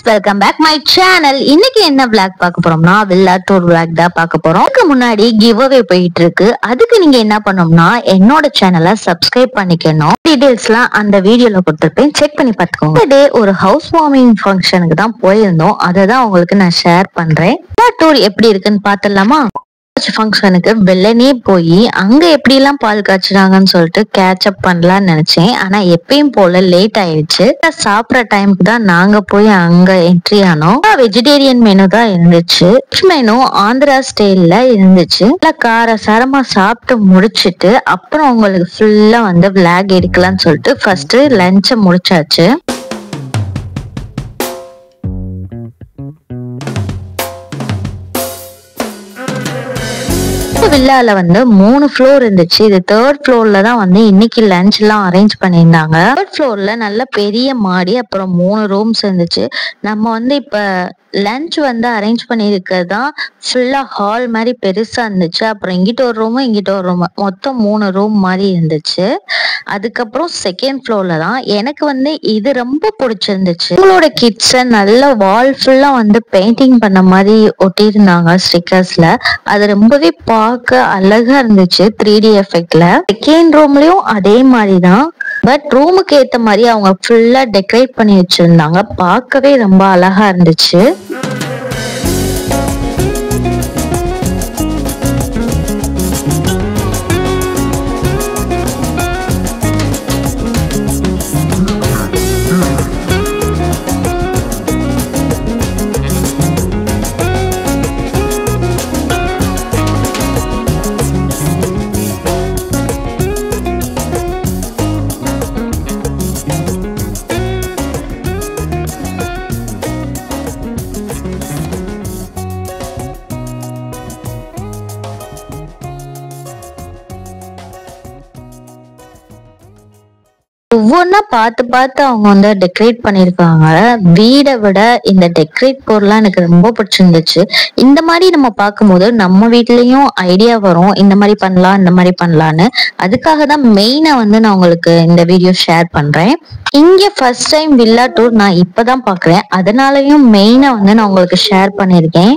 Welcome back my channel. இன்னைக்கு என்ன vlog பார்க்க போறோம்னா வில்லா டூர் vlog தான் பார்க்க போறோம். அதுக்கு முன்னாடி கிவ் அவே போயிட்டு இருக்கு. அதுக்கு நீங்க என்ன பண்ணணும்னா என்னோட சேனலை சப்ஸ்கிரைப் பண்ணிக்கணும். டீடைல்ஸ்லாம் அந்த வீடியோல கொடுத்துருப்பேன், செக் பண்ணி பார்த்துக்கோங்க. டே ஒரு ஹவுஸ் வார்மிங் ஃபங்க்ஷனுக்கு தான் போயிருந்தோம், அதை தான் உங்களுக்கு நான் ஷேர் பண்றேன். டூர் எப்படி இருக்குன்னு பார்த்துடலாமா? ஃபங்க்ஷனுக்கு வெள்ளனே போய் அங்க எப்படி எல்லாம் பால் காய்ச்சுறாங்கன்னு சொல்லிட்டு கேட்சப் பண்ணலாம்னு நினைச்சேன். ஆனா எப்பயும் போல லேட் ஆயிடுச்சு. சாப்பிட்ற டைமுக்கு தான் நாங்க போய் அங்க என்ட்ரி ஆனோம். வெஜிடேரியன் மெனு தான் இருந்துச்சு. மெனு ஆந்திரா ஸ்டைல்ல இருந்துச்சு. காரசாரமா சாப்பிட்டு முடிச்சிட்டு அப்புறம் உங்களுக்கு ஃபுல்லா வந்து விளாக் எடுக்கலாம்னு சொல்லிட்டு ஃபர்ஸ்ட் லஞ்சை முடிச்சாச்சு. வில்லால வந்து 3 ஃப்ளோர் இருந்துச்சு. இது 3rd ஃப்ளோர்ல தான் வந்து இன்னைக்கு லஞ்ச் எல்லாம் அரேஞ்ச் பண்ணியிருந்தாங்க. 3rd ஃப்ளோர்ல நல்ல பெரிய மாடி, அப்புறம் 3 ரூம்ஸ் இருந்துச்சு. நம்ம வந்து இப்ப லஞ்ச் வந்து அரேஞ்ச் பண்ணியிருக்கிறது தான் ஃபுல்லா ஹால் மாதிரி பெருசா இருந்துச்சு. அப்புறம் இங்கிட்ட ஒரு ரூமு இங்கிட்ட ஒரு ரூமு, மொத்தம் 3 ரூம் மாதிரி இருந்துச்சு. அதுக்கப்புறம் 2nd ஃப்ளோர்ல தான் எனக்கு வந்து இது ரொம்ப பிடிச்சிருந்துச்சு. உங்களோட கிச்சன் நல்ல வால் ஃபுல்லா வந்து பெயிண்டிங் பண்ண மாதிரி ஒட்டியிருந்தாங்க ஸ்டிக்கர்ஸ்ல. அது ரொம்பவே பார்க்க அழகா இருந்துச்சு 3D எஃபெக்ட்ல. 2nd ரூம்லயும் அதே மாதிரி தான், பட் ரூமுக்கு ஏத்த மாதிரி அவங்க ஃபுல்லா டெக்கரேட் பண்ணி வச்சிருந்தாங்க. பார்க்கவே ரொம்ப அழகா இருந்துச்சு. ஒவ்வொன்னா பார்த்து பார்த்து அவங்க வந்து டெக்கரேட் பண்ணிருக்காங்க. வீடை விட இந்த டெக்கரேட் பொருள்லாம் எனக்கு ரொம்ப பிடிச்சிருந்துச்சு. இந்த மாதிரி நம்ம பார்க்கும்போது நம்ம வீட்லயும் ஐடியா வரும், இந்த மாதிரி பண்ணலாம் இந்த மாதிரி பண்ணலான்னு. அதுக்காக தான் மெயினா வந்து நான் உங்களுக்கு இந்த வீடியோ ஷேர் பண்றேன். இங்க ஃபர்ஸ்ட் டைம் வில்லா டூர் நான் இப்பதான் பாக்குறேன், அதனாலயும் மெயினா வந்து நான் உங்களுக்கு ஷேர் பண்ணிருக்கேன்.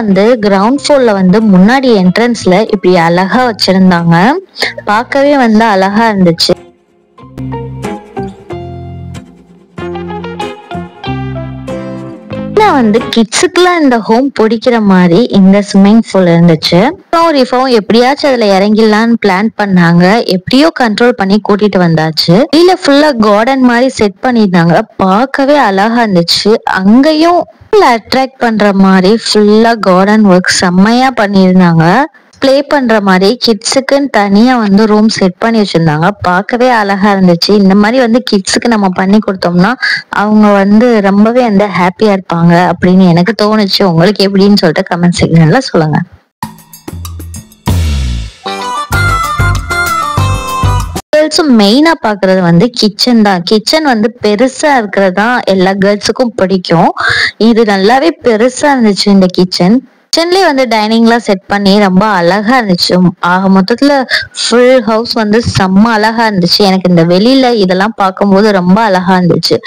வந்து கிரவுண்ட் ஃப்ளோர்ல வந்து முன்னாடி என்ட்ரன்ஸ்ல இப்படி அழகா வச்சிருந்தாங்க. பார்க்கவே வந்து அழகா இருந்துச்சு. வந்து கிட்ஸுக்குலாம் இந்த ஹோம் பிடிக்கிற மாதிரி இந்த ஸ்விம்மிங் பூல் இருந்துச்சு. எப்படியாச்சும் அதுல இறங்கிடலான்னு பிளான் பண்ணாங்க. எப்படியோ கண்ட்ரோல் பண்ணி கூட்டிட்டு வந்தாச்சு. இல்ல ஃபுல்லா கார்டன் மாதிரி செட் பண்ணிருந்தாங்க. பார்க்கவே அழகா இருந்துச்சு. அங்கேயும் அட்ராக்ட் பண்ற மாதிரி ஃபுல்லா கார்டன் ஒர்க் செம்மையா பண்ணியிருந்தாங்க. பிளே பண்ற மாதிரி கிட்ஸுக்குன்னு தனியா வந்து ரூம் செட் பண்ணி வச்சிருந்தாங்க. பார்க்கவே அழகா இருந்துச்சு. இந்த மாதிரி வந்து கிட்ஸுக்கு நம்ம பண்ணி கொடுத்தோம்னா அவங்க வந்து ரொம்பவே வந்து ஹாப்பியா இருப்பாங்க அப்படின்னு எனக்கு தோணுச்சு. உங்களுக்கு எப்படின்னு சொல்லிட்டு கமெண்ட் செக்ஷன்ல சொல்லுங்க. மெயினா பாக்குறது வந்து கிச்சன் தான். கிச்சன் வந்து பெருசா இருக்கிறதா எல்லா கேர்ள்ஸுக்கும் பிடிக்கும். இது நல்லாவே பெருசா இருந்துச்சு. இந்த கிச்சன்லயே வந்து டைனிங்லாம் செட் பண்ணி ரொம்ப அழகா இருந்துச்சு. ஆக மொத்தத்துல ஃபுல் ஹவுஸ் வந்து செம்ம அழகா இருந்துச்சு. எனக்கு இந்த வெளியில இதெல்லாம் பார்க்கும்போது ரொம்ப அழகா இருந்துச்சு.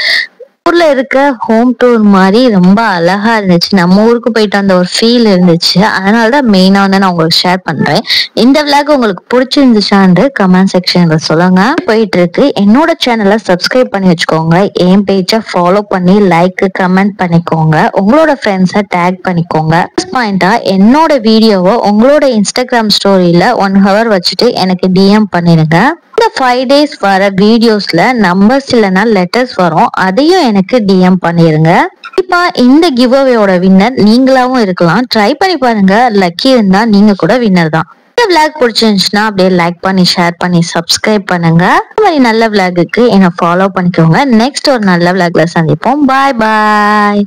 ஊர்ல இருக்க ஹோம் டூர் மாதிரி ரொம்ப அழகா இருந்துச்சு. நம்ம ஊருக்கு போயிட்டு அந்த ஒரு ஃபீல் இருந்துச்சு. அதனாலதான் மெயினா வந்து நான் உங்களுக்கு ஷேர் பண்றேன். இந்த விளாக் உங்களுக்கு பிடிச்சிருந்துச்சான்னு கமெண்ட் செக்ஷன்ல சொல்லுங்க. போயிட்டு இருக்கு. என்னோட சேனலை சப்ஸ்கிரைப் பண்ணி வச்சுக்கோங்க. என் பேஜை ஃபாலோ பண்ணி லைக் கமெண்ட் பண்ணிக்கோங்க. உங்களோட ஃப்ரெண்ட்ஸை டேக் பண்ணிக்கோங்க. பாயிண்டா என்னோட வீடியோவை உங்களோட இன்ஸ்டாகிராம் ஸ்டோரியில 1 hour வச்சுட்டு எனக்கு DM பண்ணிருங்க. இந்த 5 days வர வீடியோஸ்ல நம்பர்ஸ் இல்லைன்னா லெட்டர்ஸ் வரும், அதையும் எனக்கு DM பண்ணிருங்க. இப்ப இந்த கிவ் அவேயோட வின்னர் நீங்களாவும் இருக்கலாம். ட்ரை பண்ணி பாருங்க. லக்கி இருந்தா நீங்க கூட வின்னர் தான். இந்த விளாக் பிடிச்சிருந்துச்சுன்னா அப்படியே லைக் பண்ணி ஷேர் பண்ணி சப்ஸ்கிரைப் பண்ணுங்க. இந்த மாதிரி நல்ல விளாகுக்கு என்ன ஃபாலோ பண்ணிக்கோங்க. நெக்ஸ்ட் ஒரு நல்ல விளாக்ல சந்திப்போம். பாய் பாய்.